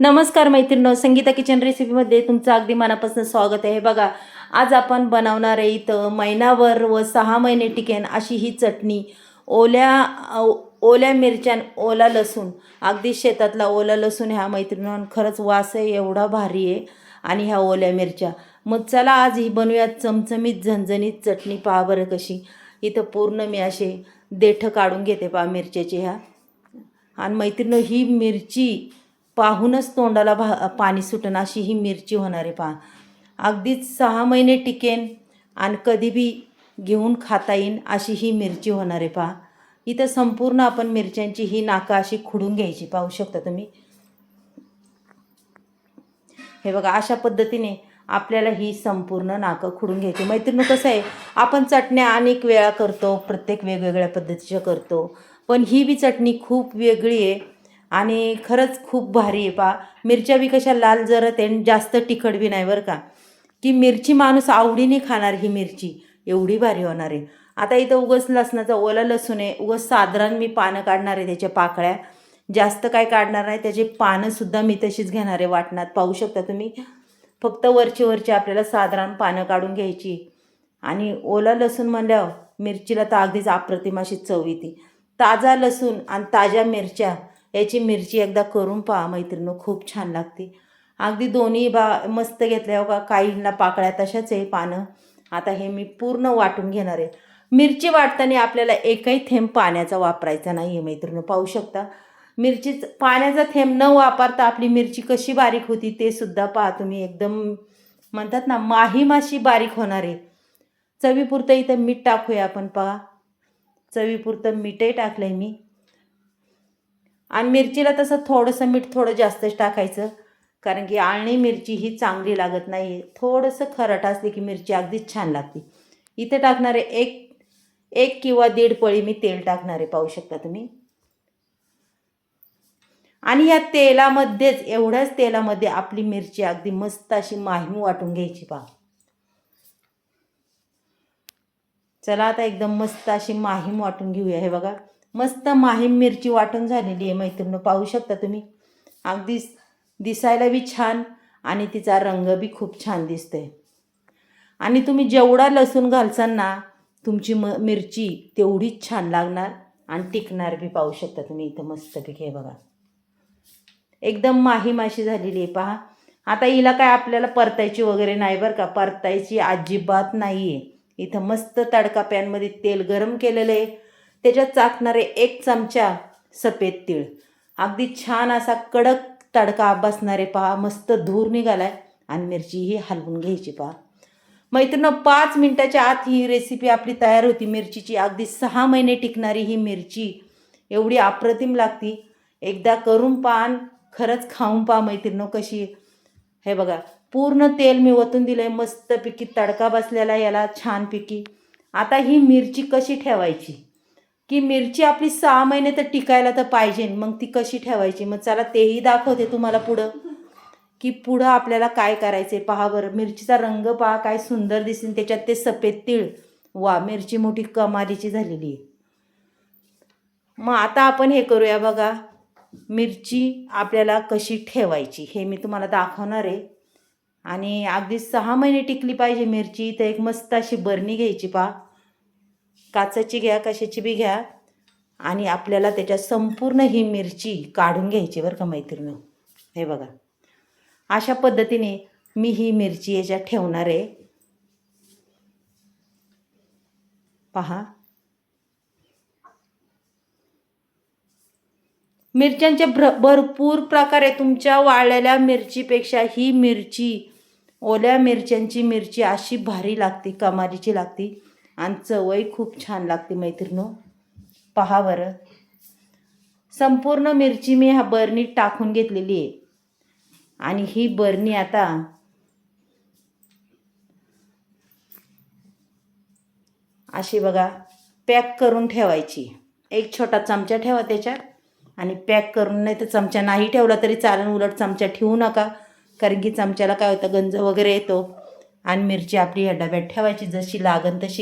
नमस्कार मैत्रिणींनो, संगीता किचन रेसिपीमध्ये तुमचं अगदी मनापासून स्वागत आहे. बघा, आज आपण बनवणार आहे इथं महिनाभर व 6 महिने टिकेन अशी ही चटणी. ओल्या मिरच्या, ओला लसूण, अगदी शेतातला ओला लसूण ह्या मैत्रिणींनो, खरंच वास आहे एवढा भारी आहे. आणि ह्या ओल्या मिरच्या, मग चला आज ही बनवूया चमचमीत झणझणीत चटणी. पहा बरं कशी. इथं पूर्ण मी असे देठं काढून घेते पहा मिरच्याचे ह्या. आणि मैत्रिणींनो, ही मिरची पाहूनच तोंडाला पाणी सुटणं अशी ही मिरची होणार आहे पहा. अगदीच 6 महिने टिकेन आणि कधी बी घेऊन खाता येईन अशी ही मिरची होणार आहे पहा. इथं संपूर्ण आपण मिरच्यांची ही नाका अशी खुडून घ्यायची, पाहू शकता तुम्ही. हे बघा, अशा पद्धतीने आपल्याला ही संपूर्ण नाकं खुडून घ्यायची. मैत्रिणी, कसं आहे, आपण चटण्या अनेक वेळा करतो, प्रत्येक वेगवेगळ्या पद्धतीच्या करतो, पण ही बी चटणी खूप वेगळी आहे आणि खरंच खूप भारी आहे पहा. मिरच्या बी कशा लाल जरत आहे, जास्त तिखट बी नाही बरं का, की मिरची माणूस आवडीने खाणार. ही मिरची एवढी भारी होणार आहे. आता इथं उगाच लसणाचा ओला लसूण आहे, उगाच साधारण मी पानं काढणार आहे, त्याच्या पाकळ्या जास्त काय काढणार नाही, त्याचे पानंसुद्धा मी तशीच घेणार आहे वाटणात, पाहू शकता तुम्ही. फक्त वरची आपल्याला साधारण पानं काढून घ्यायची. आणि ओला लसूण म्हणल्यावर मिरचीला तर अगदीच अप्रतिम अशी चव येते. ताजा लसूण आणि ताज्या मिरच्या याची मिरची एकदा करून पहा मैत्रिणींनो, खूप छान लागते. अगदी दोन्ही मस्त घेतल्या हो का. काहींना पाकळ्या तशाच आहे पानं. आता हे मी पूर्ण वाटून घेणार आहे. मिरची वाटताना आपल्याला एकही थेंब पाण्याचा वापरायचा नाही आहे मैत्रिणींनो, पाहू शकता. पाण्याचा थेंब न वापरता आपली मिरची कशी बारीक होती ते सुद्धा पहा तुम्ही. एकदम म्हणतात ना, माहीमाशी बारीक होणार आहे. चवीपुरतं इथं मीठ टाकूया आपण पहा. चवीपुरतं मीठही टाकलं आहे मी. आणि मिरचीला तसं थोडंसं मीठ थोडं जास्तच टाकायचं, कारण की आळणी मिरची ही चांगली लागत नाही. थोडंसं खरट असले की मिरची अगदीच छान लागते. इथे टाकणारे एक किंवा 1.5 पळी मी तेल टाकणार आहे, पाहू शकता तुम्ही. आणि या तेलामध्येच, एवढ्याच तेलामध्ये आपली मिरची अगदी मस्त अशी माहीम वाटून घ्यायची पहा. चला आता एकदम मस्त अशी माहीम वाटून घेऊया. हे बघा, मस्त माहीम मिरची वाटून झालेली आहे मैत्रिणी, पाहू शकता तुम्ही. अगदी दिसायला बी छान आणि तिचा रंग बी खूप छान दिसतोय. आणि तुम्ही जेवढा लसूण घालसाल ना, तुमची मिरची तेवढीच छान लागणार आणि टिकणार बी, पाहू शकता तुम्ही. इथं मस्तपैकी हे बघा, एकदम माहीम अशी झालेली आहे पहा. आता हिला काय आपल्याला परतायची वगैरे नाही बरं का, परतायची अजिबात नाही आहे. इथं मस्त तडका पॅनमध्ये तेल गरम केलेलं आहे, त्याच्यात टाकणारे 1 चमचा सफेद तीळ. अगदी छान असा कडक तडका बसणारे पहा. मस्त धूर निघालाय आणि मिरची ही हलवून घ्यायची पहा. मैत्रिणी, 5 मिनिटाच्या आत ही रेसिपी आपली तयार होती मिरचीची. अगदी 6 महिने टिकणारी ही मिरची एवढी अप्रतिम लागती. एकदा करून पहा, खरंच खाऊन पहा मैत्रिणी कशी. हे बघा, पूर्ण तेल मी ओतून दिलं आहे, मस्तपैकी तडका बसलेला याला छानपैकी. आता ही मिरची कशी ठेवायची, की मिरची आपली 6 महिने तर टिकायला तर पाहिजे, मग ती कशी ठेवायची, मग चला तेही दाखवते तुम्हाला पुढं. की पुढं आपल्याला काय करायचं आहे पहा बरं. मिरचीचा रंग पहा काय सुंदर दिसेल, त्याच्यात ते सफेद तीळ. वा, मिरची मोठी कमालीची झालेली आहे. मग आता आपण हे करूया बघा, मिरची आपल्याला कशी ठेवायची हे मी तुम्हाला दाखवणार आहे. आणि अगदी 6 महिने टिकली पाहिजे मिरची. तर एक मस्त अशी बरणी घ्यायची पहा, काचेची घ्या, कशाची बी घ्या. आणि आपल्याला त्याच्या संपूर्ण ही मिरची काढून घ्यायची बरं का मैत्रिणी. हे बघा, अशा पद्धतीने मी ही मिरची याच्यात ठेवणार आहे पहा. मिरच्यांचे भरपूर प्रकार आहे. तुमच्या वाळलेल्या मिरचीपेक्षा ही मिरची, ओल्या मिरच्यांची मिरची अशी भारी लागते, कमालीची लागते आणि चवही खूप छान लागते मैत्रिणो. पहा बरं, संपूर्ण मिरची मी ह्या बरणीत टाकून घेतलेली आहे. आणि ही बरणी आता अशी बघा पॅक करून ठेवायची. 1 छोटा चमचा ठेवा त्याच्यात आणि पॅक करून. नाही तर चमचा नाही ठेवला तरी चालेल, उलट चमचा ठेवू नका, कारण की चमच्याला काय होतं, गंज वगैरे येतो. आणि मिरची आपली या डब्यात ठेवायची, जशी लागन तशी.